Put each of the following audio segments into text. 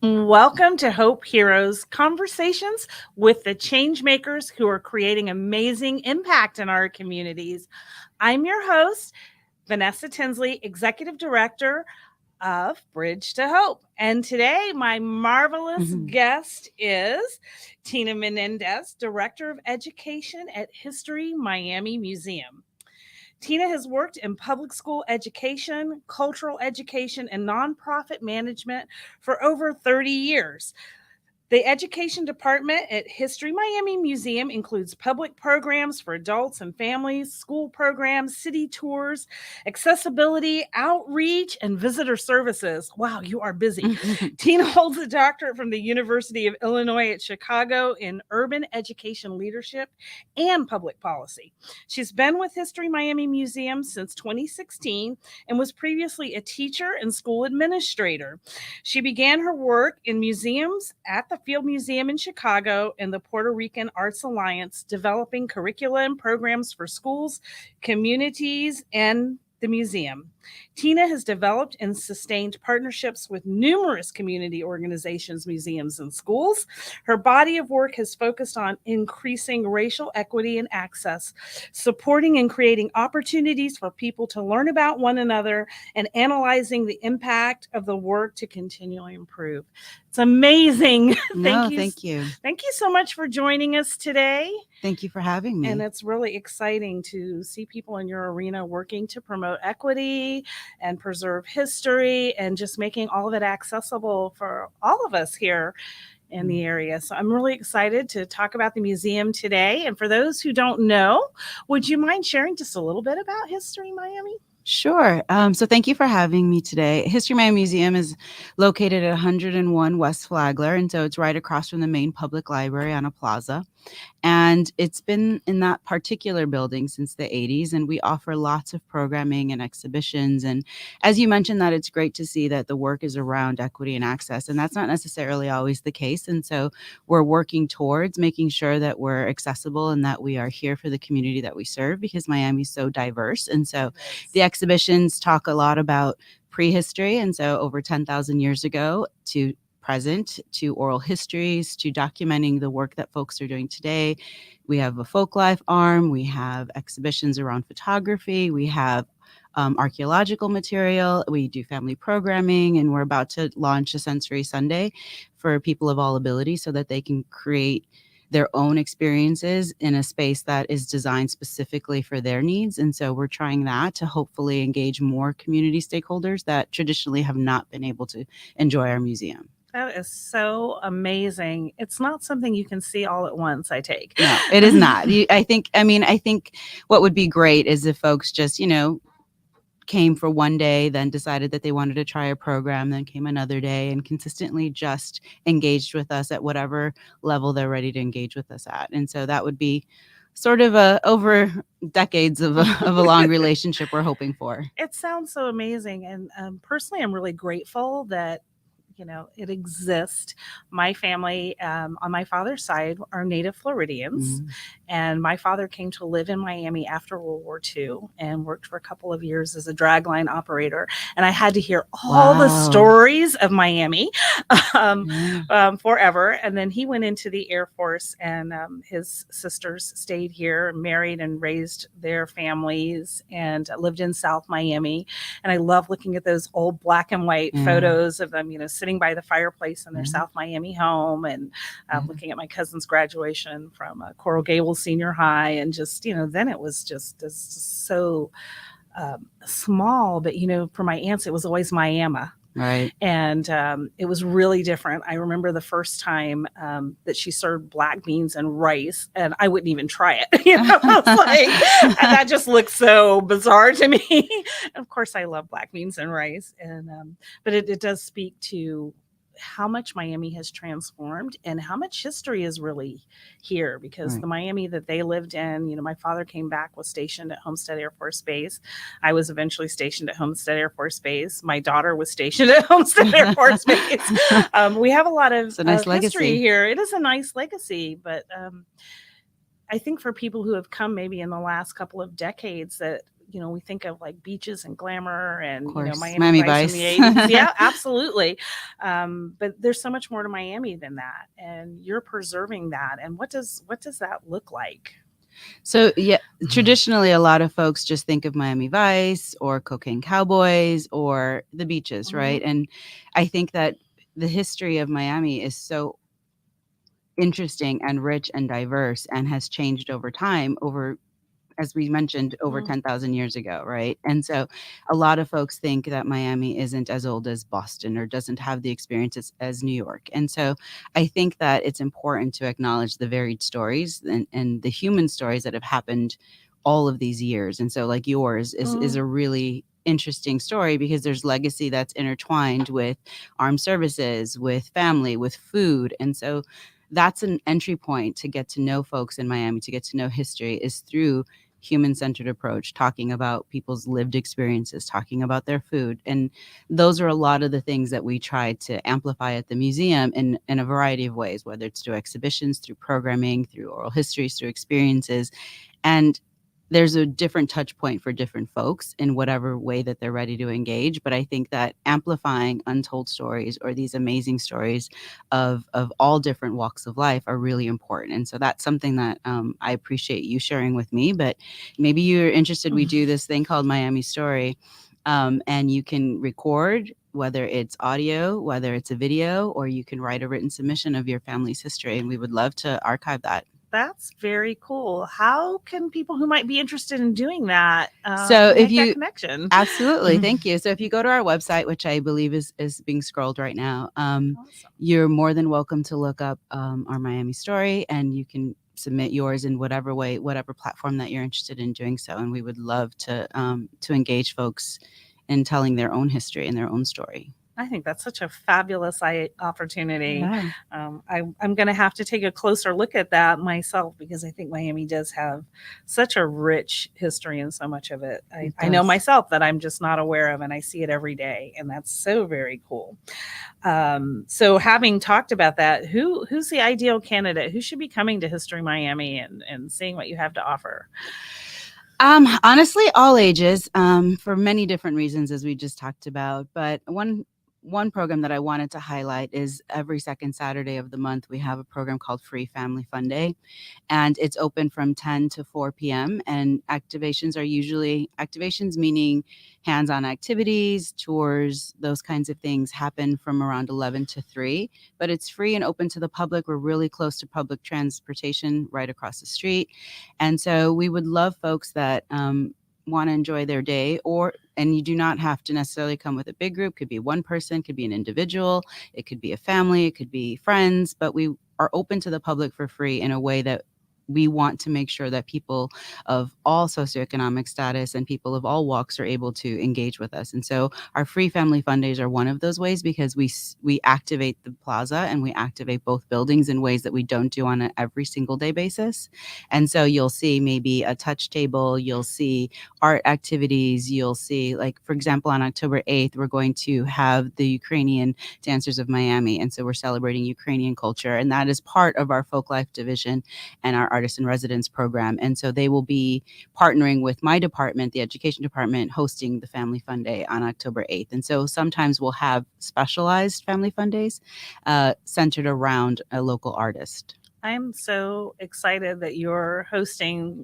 Welcome to Hope Heroes Conversations with the change makers who are creating amazing impact in our communities. I'm your host, Vanessa Tinsley, Executive Director of Bridge to Hope. And today, my marvelous guest is Tina Menendez, Director of Education at HistoryMiami Museum. Tina has worked in public school education, cultural education, and nonprofit management for over 30 years. The education department at HistoryMiami Museum includes public programs for adults and families, school programs, city tours, accessibility, outreach, and visitor services. Wow, you are busy. Tina holds a doctorate from the University of Illinois at Chicago in urban education leadership and public policy. She's been with HistoryMiami Museum since 2016 and was previously a teacher and school administrator. She began her work in museums at the Field Museum in Chicago and the Puerto Rican Arts Alliance, developing curricula and programs for schools, communities, and the museum. Tina has developed and sustained partnerships with numerous community organizations, museums, and schools. Her body of work has focused on increasing racial equity and access, supporting and creating opportunities for people to learn about one another, and analyzing the impact of the work to continually improve. It's amazing. No, thank you. Thank you so much for joining us today. Thank you for having me. And it's really exciting to see people in your arena working to promote equity and preserve history and just making all of it accessible for all of us here in the area. So I'm really excited to talk about the museum today. And for those who don't know, would you mind sharing just a little bit about HistoryMiami? Sure. So thank you for having me today. HistoryMiami Museum is located at 101 West Flagler, and so it's right across from the main public library on a plaza. And it's been in that particular building since the 80s, and we offer lots of programming and exhibitions. And as you mentioned, that it's great to see that the work is around equity and access, and that's not necessarily always the case. And so we're working towards making sure that we're accessible and that we are here for the community that we serve, because Miami's so diverse. And so the exhibitions talk a lot about prehistory, and so over 10,000 years ago to present, to oral histories, to documenting the work that folks are doing today. We have a folk life arm. We have exhibitions around photography. We have archaeological material. We do family programming, and we're about to launch a Sensory Sunday for people of all abilities so that they can create their own experiences in a space that is designed specifically for their needs. And so we're trying that to hopefully engage more community stakeholders that traditionally have not been able to enjoy our museum. That is so amazing. It's not something you can see all at once, I take. No, it is not. I think what would be great is if folks just, came for one day, then decided that they wanted to try a program, then came another day, and consistently just engaged with us at whatever level they're ready to engage with us at. And so that would be sort of over decades of a long relationship we're hoping for. It sounds so amazing. And personally, I'm really grateful that it exists. My family on my father's side are native Floridians, and my father came to live in Miami after World War II and worked for a couple of years as a dragline operator. And I had to hear all the stories of Miami forever. And then he went into the Air Force, and his sisters stayed here, married and raised their families, and lived in South Miami. And I love looking at those old black and white photos of them, sitting by the fireplace in their South Miami home, and looking at my cousin's graduation from Coral Gables Senior High, and just then it was just so small, but for my aunts it was always Miami. Right. And it was really different. I remember the first time that she served black beans and rice, and I wouldn't even try it. And that just looked so bizarre to me. Of course, I love black beans and rice, and but it does speak to how much Miami has transformed and how much history is really here, because the Miami that they lived in, my father came back, was stationed at Homestead Air Force Base. I was eventually stationed at Homestead Air Force Base. My daughter was stationed at Homestead Air Force Base. We have a lot of history here. It is a nice legacy, but I think for people who have come maybe in the last couple of decades, that we think of like beaches and glamour Of and, course, Miami Miami Vice in the Vice. 80s. Yeah, absolutely. But there's so much more to Miami than that. And you're preserving that. And what does that look like? So yeah, traditionally a lot of folks just think of Miami Vice or cocaine cowboys or the beaches, right? Mhm. And I think that the history of Miami is so interesting and rich and diverse and has changed over time, over, as we mentioned, over Mm. 10,000 years ago, right? And so a lot of folks think that Miami isn't as old as Boston or doesn't have the experiences as New York. And so I think that it's important to acknowledge the varied stories and the human stories that have happened all of these years. And so like yours is Mm. a really interesting story because there's legacy that's intertwined with armed services, with family, with food. And so that's an entry point to get to know folks in Miami, to get to know history, is through human-centered approach, talking about people's lived experiences, talking about their food. And those are a lot of the things that we try to amplify at the museum in a variety of ways, whether it's through exhibitions, through programming, through oral histories, through experiences. And there's a different touch point for different folks in whatever way that they're ready to engage. But I think that amplifying untold stories or these amazing stories of all different walks of life are really important. And so that's something that I appreciate you sharing with me. But maybe you're interested, we do this thing called Miami Story, and you can record, whether it's audio, whether it's a video, or you can write a written submission of your family's history. And we would love to archive that. That's very cool. How can people who might be interested in doing that So if make that you connection? Absolutely. Thank you. So if you go to our website, which I believe is being scrolled right now, Awesome. you're more than welcome to look up our Miami Story, and you can submit yours in whatever way, whatever platform that you're interested in doing so. And we would love to engage folks in telling their own history and their own story. I think that's such a fabulous opportunity. Yeah. I'm going to have to take a closer look at that myself because I think Miami does have such a rich history and so much of it. I know Does. myself that I'm just not aware of, and I see it every day, and that's so very cool. So, having talked about that, who's the ideal candidate? Who should be coming to History Miami and seeing what you have to offer? Honestly, all ages, for many different reasons, as we just talked about. But one program that I wanted to highlight is every second Saturday of the month, we have a program called Free Family Fun Day, and it's open from 10 to 4 p.m. And activations meaning hands-on activities, tours, those kinds of things happen from around 11 to 3. But it's free and open to the public. We're really close to public transportation right across the street. And so we would love folks that want to enjoy their day, and you do not have to necessarily come with a big group. Could be one person, could be an individual, it could be a family, it could be friends, but we are open to the public for free in a way that we want to make sure that people of all socioeconomic status and people of all walks are able to engage with us. And so our free family fun days are one of those ways, because we activate the plaza and we activate both buildings in ways that we don't do on an every single day basis. And so you'll see maybe a touch table, you'll see art activities, you'll see, like, for example, on October 8th, we're going to have the Ukrainian Dancers of Miami. And so we're celebrating Ukrainian culture, and that is part of our folk life division and our artist in residence program. And so they will be partnering with my department, the education department, hosting the Family Fun Day on October 8th. And so sometimes we'll have specialized Family Fun Days centered around a local artist. I'm so excited that you're hosting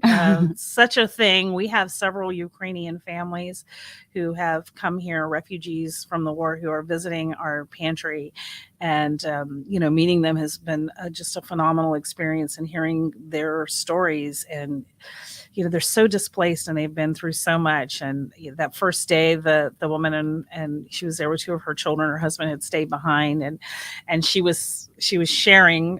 such a thing. We have several Ukrainian families who have come here, refugees from the war, who are visiting our pantry. And, meeting them has been just a phenomenal experience, and hearing their stories. And, they're so displaced and they've been through so much. And that first day, the woman and she was there with two of her children. Her husband had stayed behind, and she was sharing.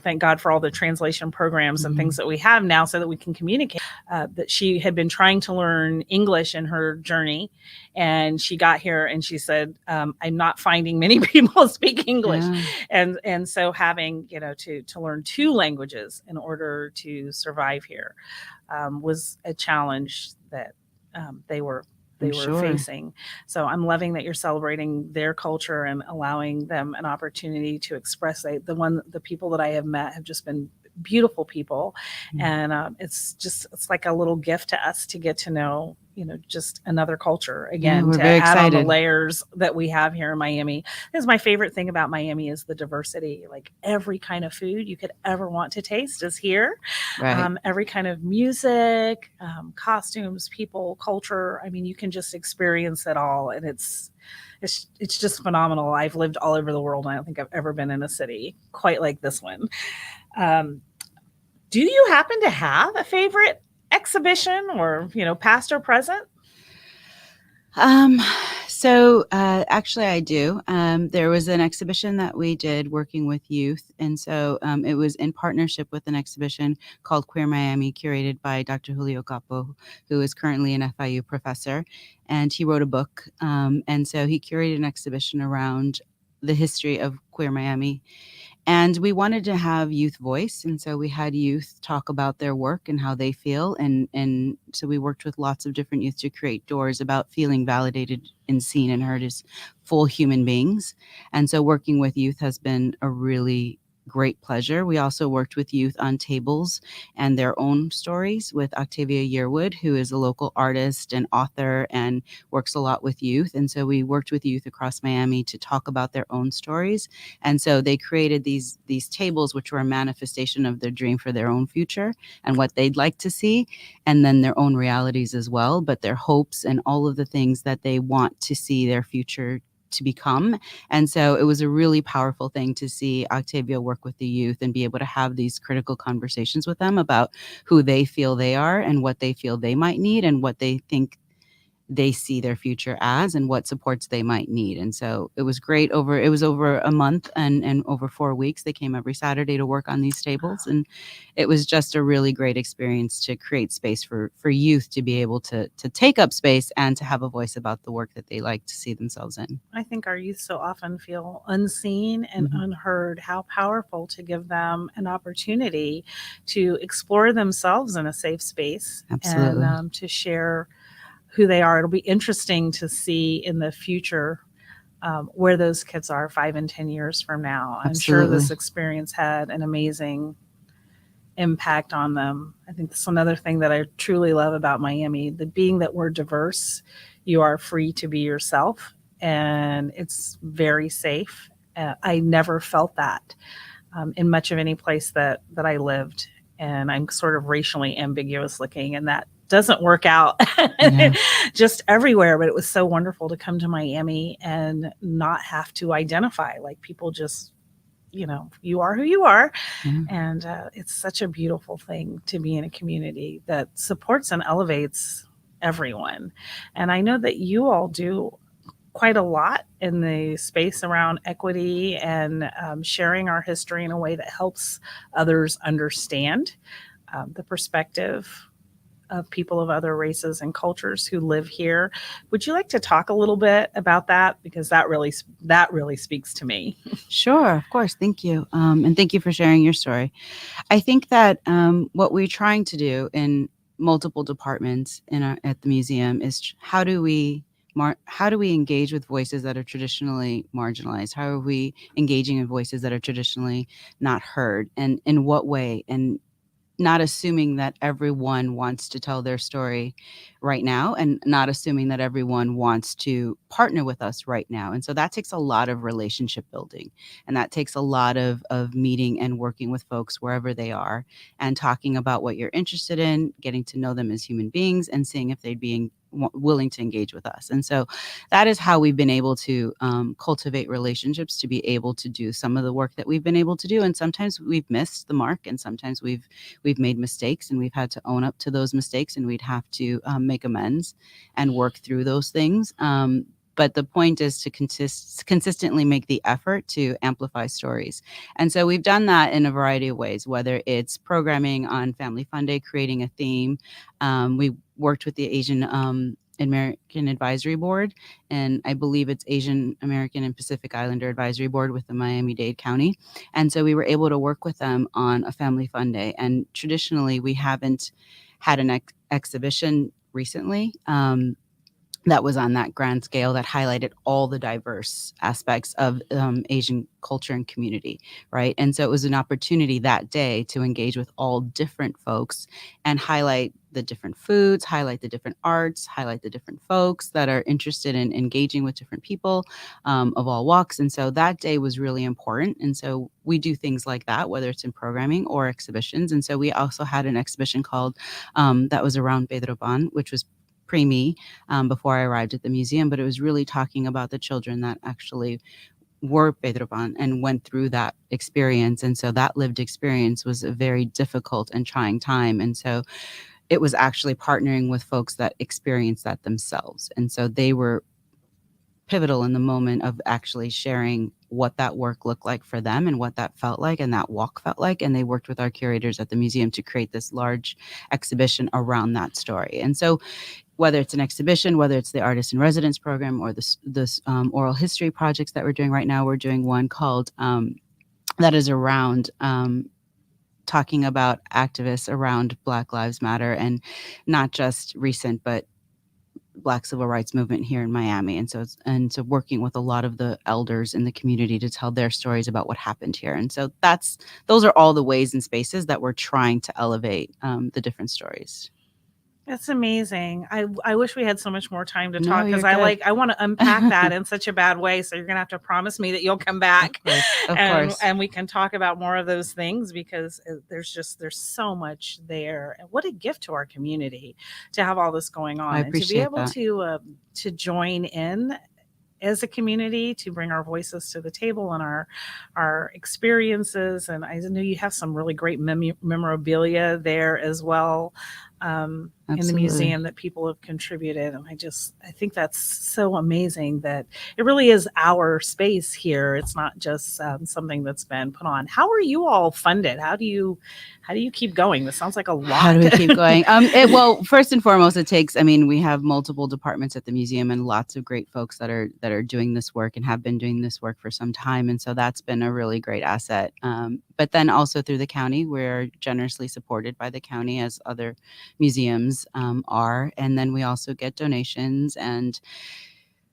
Thank God for all the translation programs and things that we have now so that we can communicate. That she had been trying to learn English in her journey, and she got here and she said, I'm not finding many people speak English. Yeah. And so having, to learn two languages in order to survive here was a challenge that they were facing. So I'm loving that you're celebrating their culture and allowing them an opportunity to express. The people that I have met have just been beautiful people. Mm. And it's like a little gift to us to get to know, just another culture Yeah, again, we're to very add on the excited. layers that we have here in Miami. This is my favorite thing about Miami is the diversity. Like every kind of food you could ever want to taste is here. Right. Every kind of music, costumes, people, culture. I mean, you can just experience it all, and it's just phenomenal. I've lived all over the world, and I don't think I've ever been in a city quite like this one. Um, do you happen to have a favorite exhibition, or past or present? Um, actually I do. There was an exhibition that we did working with youth. And so it was in partnership with an exhibition called Queer Miami, curated by Dr. Julio Capo, who is currently an FIU professor. And he wrote a book. And so he curated an exhibition around the history of Queer Miami, and we wanted to have youth voice, and so we had youth talk about their work and how they feel, and so we worked with lots of different youth to create doors about feeling validated and seen and heard as full human beings. And so working with youth has been a really great pleasure. We also worked with youth on tables and their own stories with Octavia Yearwood, who is a local artist and author and works a lot with youth. And so we worked with youth across Miami to talk about their own stories. And so they created these tables, which were a manifestation of their dream for their own future and what they'd like to see, and then their own realities as well, but their hopes and all of the things that they want to see their future to become. And so it was a really powerful thing to see Octavia work with the youth and be able to have these critical conversations with them about who they feel they are and what they feel they might need and what they think they see their future as and what supports they might need. And so it was great. It was over a month and over 4 weeks. They came every Saturday to work on these tables. And it was just a really great experience to create space for youth to be able to take up space and to have a voice about the work that they like to see themselves in. I think our youth so often feel unseen and unheard. How powerful to give them an opportunity to explore themselves in a safe space. Absolutely. And to share who they are. It'll be interesting to see in the future where those kids are 5 and 10 years from now. I'm sure Absolutely. this experience had an amazing impact on them. I think that's another thing that I truly love about Miami, the being that we're diverse, you are free to be yourself, and it's very safe. I never felt that in much of any place that I lived. And I'm sort of racially ambiguous looking, and that doesn't work out just everywhere. But it was so wonderful to come to Miami and not have to identify. Like people just, you are who you are. And it's such a beautiful thing to be in a community that supports and elevates everyone. And I know that you all do quite a lot in the space around equity and sharing our history in a way that helps others understand the perspective of people of other races and cultures who live here. Would you like to talk a little bit about that? Because that really speaks to me. Sure, of course. Thank you. And thank you for sharing your story. I think that what we're trying to do in multiple departments at the museum is how do we engage with voices that are traditionally marginalized? How are we engaging in voices that are traditionally not heard? And in what way? And not assuming that everyone wants to tell their story right now, and not assuming that everyone wants to partner with us right now. And so that takes a lot of relationship building, and that takes a lot of meeting and working with folks wherever they are and talking about what you're interested in, getting to know them as human beings, and seeing if they'd be willing to engage with us. And so that is how we've been able to cultivate relationships to be able to do some of the work that we've been able to do. And sometimes we've missed the mark, and sometimes we've made mistakes, and we've had to own up to those mistakes, and we'd have to make amends and work through those things. But the point is to consistently make the effort to amplify stories. And so we've done that in a variety of ways, whether it's programming on Family Fun Day, creating a theme. We worked with the Asian American Advisory Board, and I believe it's Asian American and Pacific Islander Advisory Board with the Miami-Dade County. And so we were able to work with them on a Family Fun Day. And traditionally, we haven't had an exhibition recently. that was on that grand scale that highlighted all the diverse aspects of Asian culture and community, right? And so it was an opportunity that day to engage with all different folks and highlight the different foods, highlight the different arts, highlight the different folks that are interested in engaging with different people of all walks. And so that day was really important. And so we do things like that, whether it's in programming or exhibitions. And so we also had an exhibition called that was around Pedro Ban, which was pre-me before I arrived at the museum, but it was really talking about the children that actually were Pedro Pan and went through that experience. And so that lived experience was a very difficult and trying time. And so it was actually partnering with folks that experienced that themselves. And so they were pivotal in the moment of actually sharing what that work looked like for them and what that felt like and that walk felt like. And they worked with our curators at the museum to create this large exhibition around that story. And so whether it's an exhibition, whether it's the artist in residence program or this oral history projects that we're doing right now, we're doing one called that is around talking about activists around Black Lives Matter, and not just recent, but Black civil rights movement here in Miami. And so working with a lot of the elders in the community to tell their stories about what happened here. And so those are all the ways and spaces that we're trying to elevate the different stories. That's amazing. I wish we had so much more time to No, talk, because you're good. I want to unpack that in such a bad way. So you're gonna have to promise me that you'll come back, Of course. and we can talk about more of those things, because there's so much there. And what a gift to our community to have all this going on, I and to be appreciate able that. to join in as a community, to bring our voices to the table and our experiences. And I know you have some really great memorabilia there as well, in the Absolutely. museum, that people have contributed. And I think that's so amazing that it really is our space here. It's not just something that's been put on. How are you all funded? How do you keep going? This sounds like a lot. How do we keep going? Well, first and foremost, we have multiple departments at the museum and lots of great folks that are doing this work and have been doing this work for some time. And so that's been a really great asset. But then also through the county, we're generously supported by the county, as other museums are. And then we also get donations and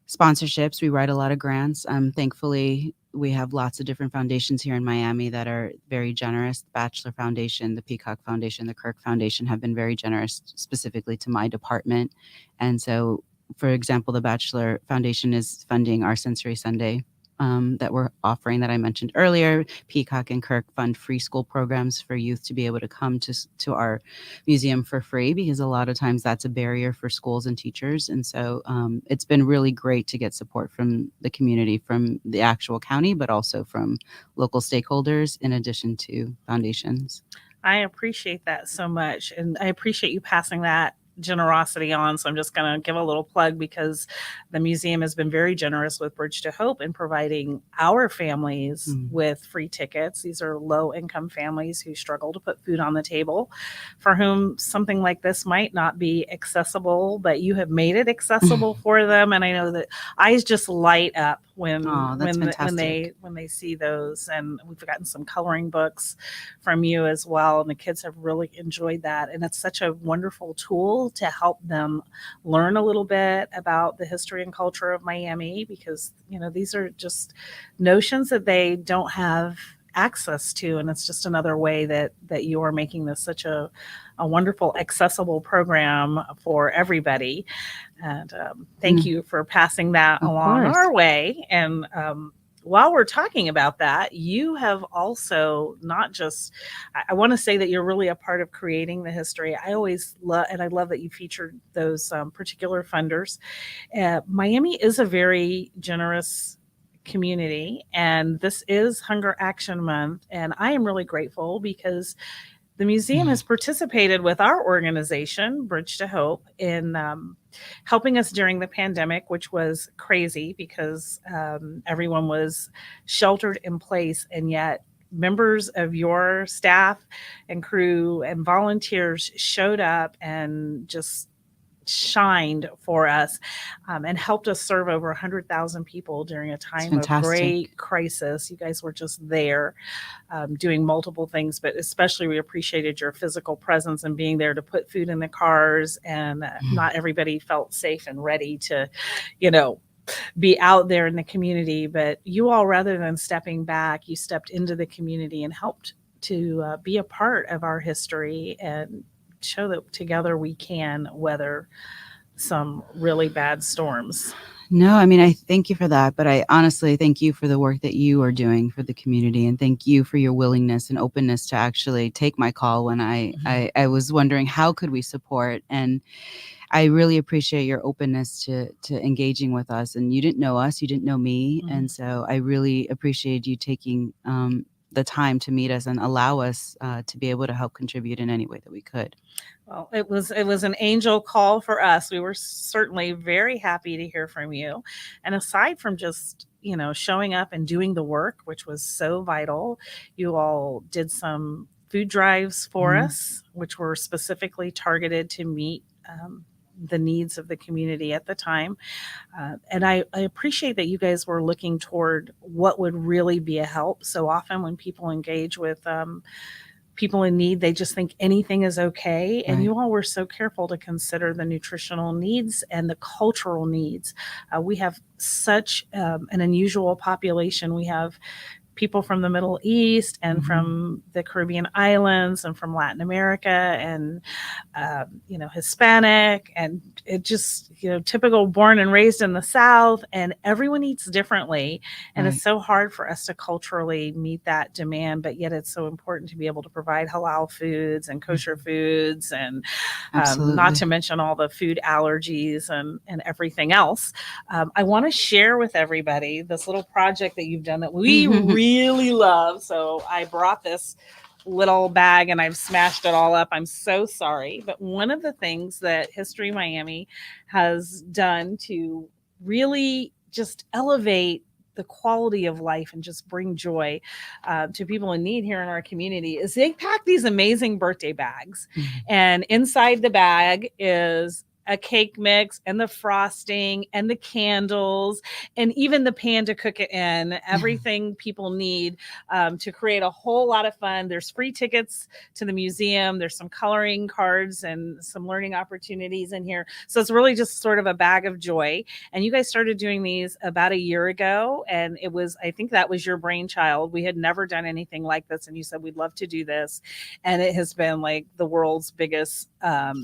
sponsorships. We write a lot of grants. Thankfully, we have lots of different foundations here in Miami that are very generous. The Bachelor Foundation, the Peacock Foundation, the Kirk Foundation have been very generous specifically to my department. And so, for example, the Bachelor Foundation is funding our Sensory Sunday that we're offering that I mentioned earlier. Peacock and Kirk fund free school programs for youth to be able to come to our museum for free, because a lot of times that's a barrier for schools and teachers. And so it's been really great to get support from the community, from the actual county, but also from local stakeholders, in addition to foundations. I appreciate that so much. And I appreciate you passing that generosity on. So I'm just going to give a little plug, because the museum has been very generous with Bridge to Hope in providing our families with free tickets. These are low income families who struggle to put food on the table, for whom something like this might not be accessible, but you have made it accessible for them. And I know that eyes just light up when they see those. And we've gotten some coloring books from you as well, and the kids have really enjoyed that. And it's such a wonderful tool to help them learn a little bit about the history and culture of Miami, because these are just notions that they don't have access to, and it's just another way that you are making this such a wonderful, accessible program for everybody. And thank you for passing that along our way. And while we're talking about that, you have also not just, I want to say that you're really a part of creating the history. I always love, and I love that you featured those particular funders. Miami is a very generous community, and this is Hunger Action Month. And I am really grateful, because the museum has participated with our organization, Bridge to Hope, in helping us during the pandemic, which was crazy, because everyone was sheltered in place, and yet members of your staff and crew and volunteers showed up and just shined for us, and helped us serve over 100,000 people during a It's time of fantastic. great crisis. You guys were just there, doing multiple things, but especially we appreciated your physical presence and being there to put food in the cars. And not everybody felt safe and ready to, you know, be out there in the community. But you all, rather than stepping back, you stepped into the community and helped to be a part of our history and show that together we can weather some really bad storms. No, I mean, I thank you for that, but I honestly thank you for the work that you are doing for the community, and thank you for your willingness and openness to actually take my call when I was wondering how could we support, and I really appreciate your openness to engaging with us. And you didn't know us, you didn't know me, and so I really appreciate you taking the time to meet us and allow us to be able to help contribute in any way that we could. Well, it was an angel call for us. We were certainly very happy to hear from you. And aside from just, showing up and doing the work, which was so vital, you all did some food drives for us, which were specifically targeted to meet the needs of the community at the time. And I appreciate that you guys were looking toward what would really be a help. So often when people engage with people in need, they just think anything is okay. And Right. you all were so careful to consider the nutritional needs and the cultural needs. We have such an unusual population. We have people from the Middle East and from the Caribbean islands and from Latin America and, Hispanic, and it just, typical born and raised in the South, and everyone eats differently. And Right. it's so hard for us to culturally meet that demand, but yet it's so important to be able to provide halal foods and kosher foods and Absolutely. not to mention all the food allergies and everything else. I want to share with everybody this little project that you've done that we really love. So I brought this little bag and I've smashed it all up. I'm so sorry. But one of the things that History Miami has done to really just elevate the quality of life and just bring joy to people in need here in our community is they pack these amazing birthday bags. And inside the bag is a cake mix and the frosting and the candles and even the pan to cook it in, everything people need to create a whole lot of fun. There's free tickets to the museum. There's some coloring cards and some learning opportunities in here. So it's really just sort of a bag of joy. And you guys started doing these about a year ago. And I think that was your brainchild. We had never done anything like this. And you said, we'd love to do this. And it has been like the world's biggest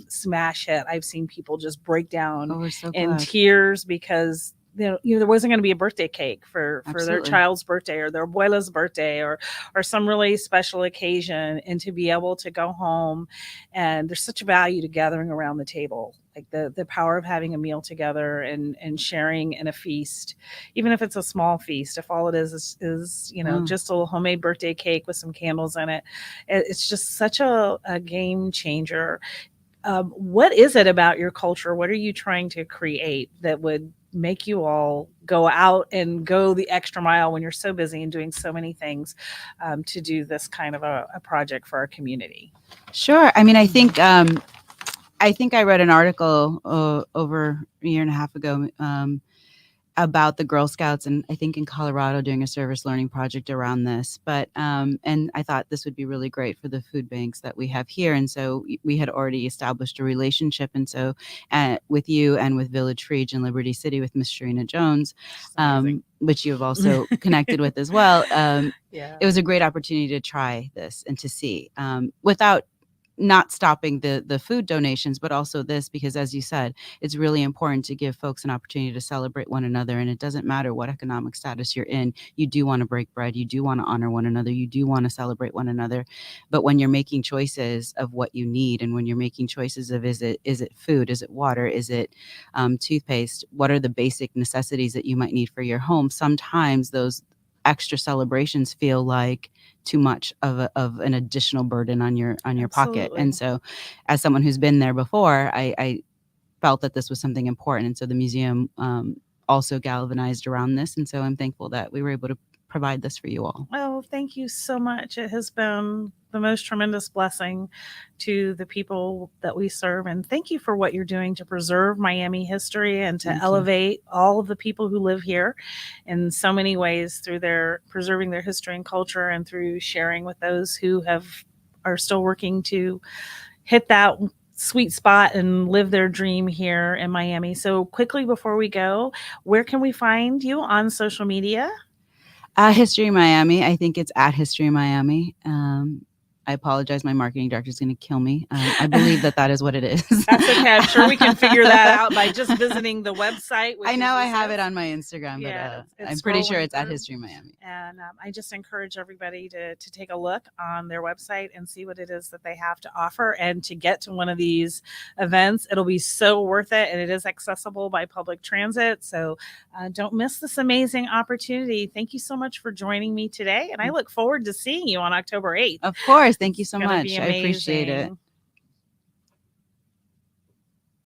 smash hit. I've seen people just break down in tears because there wasn't going to be a birthday cake for their child's birthday or their abuela's birthday or some really special occasion, and to be able to go home. And there's such a value to gathering around the table, like the power of having a meal together and sharing in a feast, even if it's a small feast. If all it is just a little homemade birthday cake with some candles in it, it's just such a game changer. What is it about your culture? What are you trying to create that would make you all go out and go the extra mile when you're so busy and doing so many things to do this kind of a project for our community? Sure. I mean, I think I read an article over a year and a half ago about the Girl Scouts, and I think in Colorado doing a service learning project around this. But and I thought this would be really great for the food banks that we have here. And so we had already established a relationship. And so with you and with Village Freed in Liberty City with Miss Sharina Jones, which you've also connected with as well. It was a great opportunity to try this and to see without not stopping the food donations, but also this, because as you said, it's really important to give folks an opportunity to celebrate one another. And it doesn't matter what economic status you're in. You do want to break bread. You do want to honor one another. You do want to celebrate one another. But when you're making choices of what you need, and when you're making choices of, is it food? Is it water? Is it toothpaste? What are the basic necessities that you might need for your home? Sometimes those extra celebrations feel like too much of an additional burden on your pocket. And so as someone who's been there before, I felt that this was something important. And so the museum also galvanized around this. And so I'm thankful that we were able to provide this for you all. Oh, thank you so much. It has been the most tremendous blessing to the people that we serve. And thank you for what you're doing to preserve Miami history and to elevate all of the people who live here in so many ways through their preserving their history and culture and through sharing with those who are still working to hit that sweet spot and live their dream here in Miami. So quickly before we go, where can we find you on social media? History Miami. I think it's at History Miami. I apologize. My marketing director is going to kill me. I believe that is what it is. That's okay. I'm sure we can figure that out by just visiting the website. I know I have it on my Instagram, but I'm pretty sure it's at History Miami. And I just encourage everybody to take a look on their website and see what it is that they have to offer. And to get to one of these events, it'll be so worth it. And it is accessible by public transit. So don't miss this amazing opportunity. Thank you so much for joining me today. And I look forward to seeing you on October 8th. Of course. Thank you so much. I appreciate it.